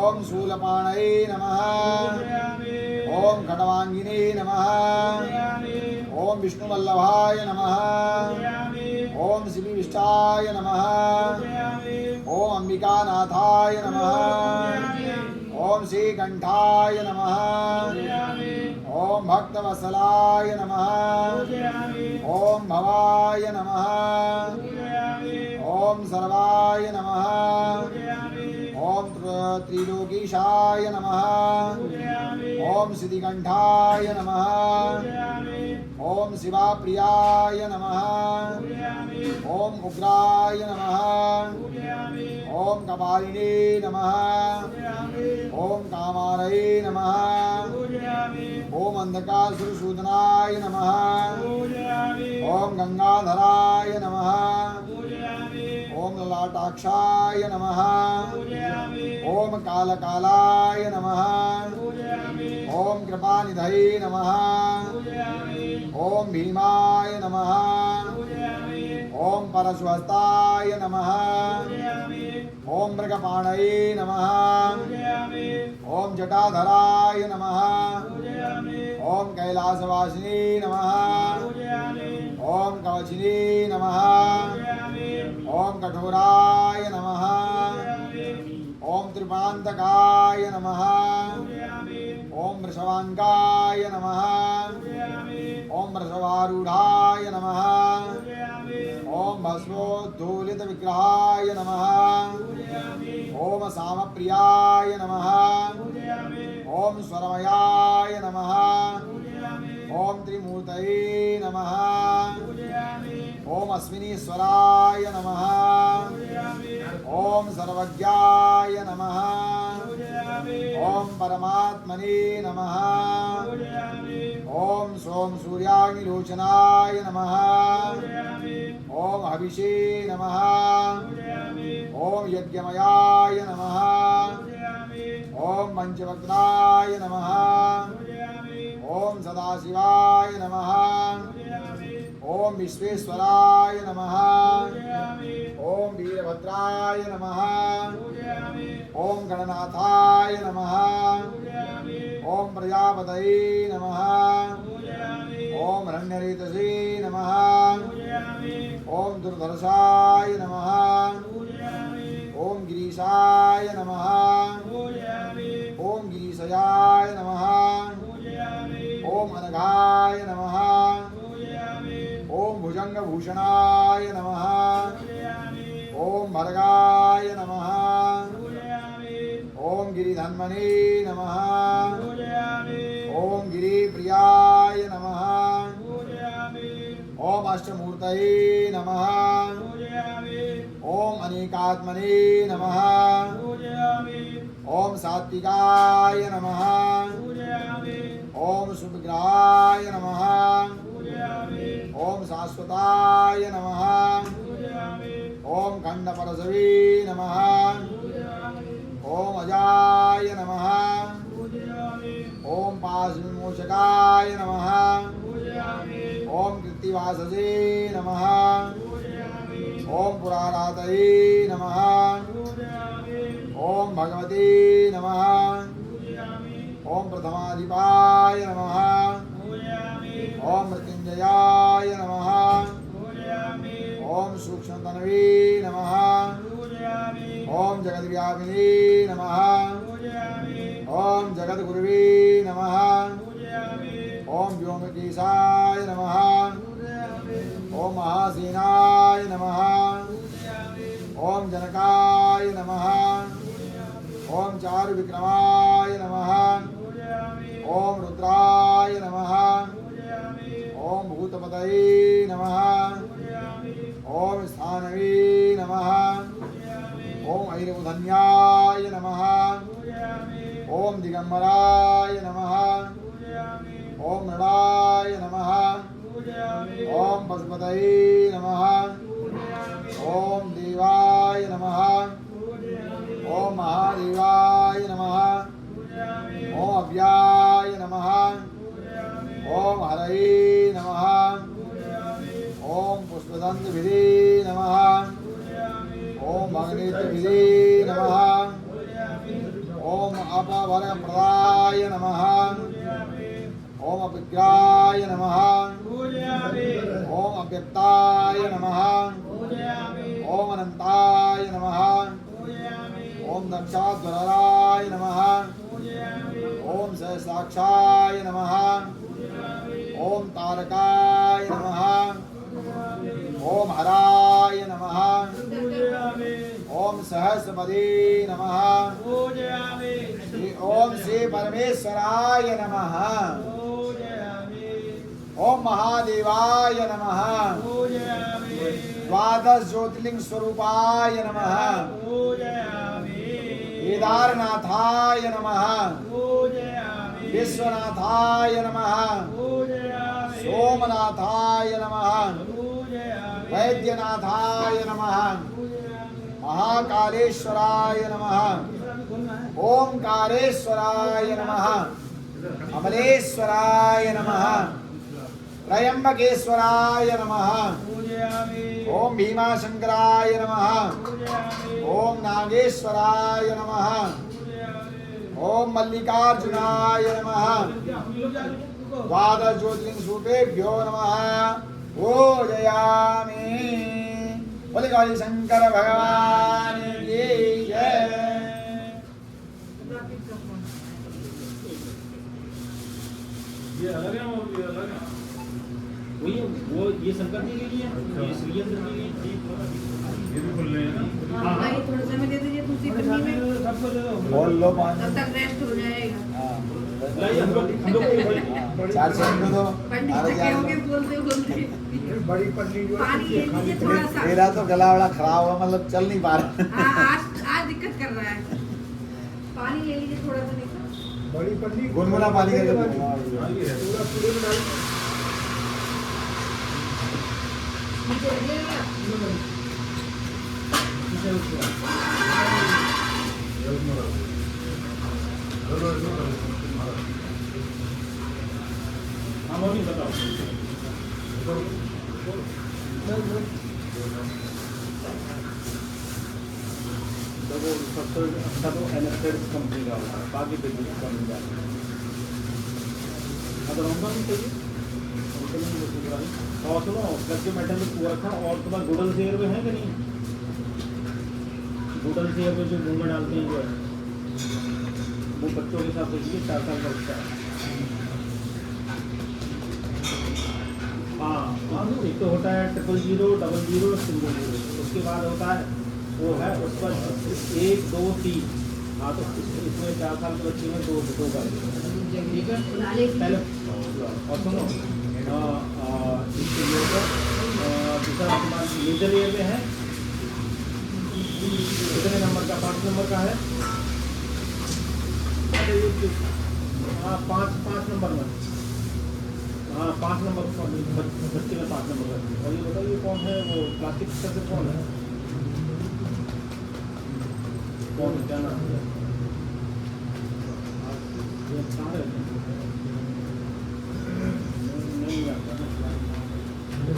ओम शूलपाणये नमः ओम खड्वांगिने नमः ओम विष्णुवल्लभाय नमः ओम शिविष्टाय नमः ओम अंबिकानाथाय नमः ओम श्रीकंठाय नमः ओम भक्तवत्सलाय नमः ओम भवाय नमः ओम सर्वाय नमः ओम त्रिलोकीशाय नमः ओम सिद्धिकंठाय नमः ओम शिवाप्रियाय नमः ओम उग्राय नमः ओम कपालिने नमः ओम कामारये नमः ओम अंधकासुरसूदनाय नमः ओम गंगाधराय नमः ओम ललाटाक्षाय नमः ओम कालकालाय नमः ओम कृपानिधये नमः ओम भीमाय नमः ओम परशुहस्ताय नमः ओम मृगपाणये नमः ओम जटाधराय नमः ओम कैलासवासिने नमः ओम कवचिने नमः ओम कठोराय नमः ओम त्रिपान्तकाय नमः ओम वृषवांकाय नमः ओम वृषवारूढ़ाय नमः ओम भस्मोद्धूलित विग्रहाय नमः ओम सामप्रियाय नमः ओम स्वरमयाय नमः ओम त्रिमूर्तये नमः ओम अश्विनीश्वराय नमः ओम सर्वज्ञाय नमः ओम परमात्मने नमः ओम सोम सूर्याग्निलोचनाय नमः ओम हविषे नमः ओम यज्ञमयाय नमः ओम पंचवक्त्राय नमः ओम सदाशिवाय नमः ओम विश्वेश्वराय नमः ओम वीरभद्राय नमः ओम गणनाथाय नमः ओम प्रजापतये नमः ओम हिरण्यरेतसे नमः ओम दुर्धर्षाय नमः ओम गिरीशाय नमः ओम गिरीशयाय नमः ओम अनघाय नमः ओम भुजंगभूषणाय नमः ओम भर्गाय नमः ओम गिरिधन्मने नमः ओम गिरिप्रियाय नमः ओम अष्टमूर्तये नमः ओम अनेकात्मने नमः ओम सात्विकाय नमः ओम शुभग्रहाय नमः ओम शाश्वताय नमः ओम खंडपरशवे नमः ओम अजाय नमः ओम पाशविमोचकाय नमः ओम कृत्तिवाससे नमः ओम पुरारातये नमः ओम भगवते नमः ओम प्रथमाधिपाय नमः ओम मृत्युंजयाय नमः ओम सूक्ष्मतनवे नमः ओम जगद्व्यापिने नमः ओम जगद्गुरुवे नमः ओम व्योमकेशाय नमः ओम महासेनाय नमः ओम जनकाय नमः ओम चारुविक्रमाय नमः ओम रुद्राय नमः ओम भूतपतये नमः ओम स्थानवे नमः ओम ऐरवधन्याय नमः ओम दिगंबराय नमः ओम मृडाय नमः ओम पशुपतये नमः ओम देवाय नमः ओम महादेवाय नमः ओम अव्याय नमः ओम हरये नमः ओम पुष्पदंतभिदे नमः ओम भगनेत्रभिदे नमः ओम अपवरप्रदाय नमः ओम अभिज्ञाय नमः ओम अव्यक्ताय नमः ओम अनंताय नमः ओम दक्षाध्वराय नमः ओम सहस्राक्षाय नमः ओम तारकाय नमः ओम हराय नमः ओम सहस्रपदे नमः ओम श्री परमेश्वराय नमः ओम महादेवाय नमः द्वादश ज्योतिर्लिंग स्वरूपाय नमः केदारनाथाय नमः विश्वनाथाय नमः सोमनाथाय नमः वैद्यनाथाय नमः महाकालेश्वराय नमः ओंकारेश्वराय नमः अमलेश्वराय नमः त्रयंबकेश्वराय नमः ओम भीमाशंकराय नमः ओम नागेश्वराय नमः ओम मल्लिकार्जुनाय नमः द्वादश ज्योतिर्लिंग सूत्रेभ्यो नमः पूजयामि। बोले गौरी शंकर भगवान की जय। ये अलग है और ये अलग है। वही वो ये शंकर जी के लिए ये श्रीयंत्र के लिए ये भी खुल रहे हैं ना। हाँ भाई थोड़ा समय दे दीजिए दूसरी पन्नी में सबको दे दो। बोल लो पाँच तब तक रेस्ट हो जाएगा। लाइए हम लोग चार से इनको दो पंडित अरे थके यार होंगे बोलते बोलते बड़ी पन्नी जो पानी ले लीजिए थोड़ा सा। मेरा तो गला वड़ा खराब हुआ मतलब चल नहीं पा रहा। हाँ आज दिक्कत कर रहा है। पानी ले लीजिए थोड़ा सा नहीं बड़ी पन्नी गुनगुना पानी का पूरा पूरे में डाल नीचे रखिएगा। हम और नहीं बताओ। देखो सबसे अच्छा तो एनएसएड कंपनी का होता है, बाकी बिजनेस का मिल जाता है। अगर होगा नहीं चाहिए और सुनो लक्ष्य मेटल में पूरा रखा और तुम्हारा गूगल शेयर में है कि नहीं? गूगल शेयर में जो मुंह में डालते हैं जो है वो बच्चों के साथ देखिए 4 साल का बच्चा है। हाँ एक तो होता है 000, 00, सिंगल 0। उसके बाद होता है वो है उस पर 1, 2, 3। हाँ तो इसमें 4 साल के बच्चे में 2 का ठीक है पहले। और सुनो दूसरा मेजर एयर में है कितने नंबर का? 5 नंबर का है। हाँ 5 नंबर में। हाँ 5 नंबर बच्चे में 5 नंबर का। और ये बताइए कौन है वो प्लास्टिक से कौन है? कौन क्या नाम है?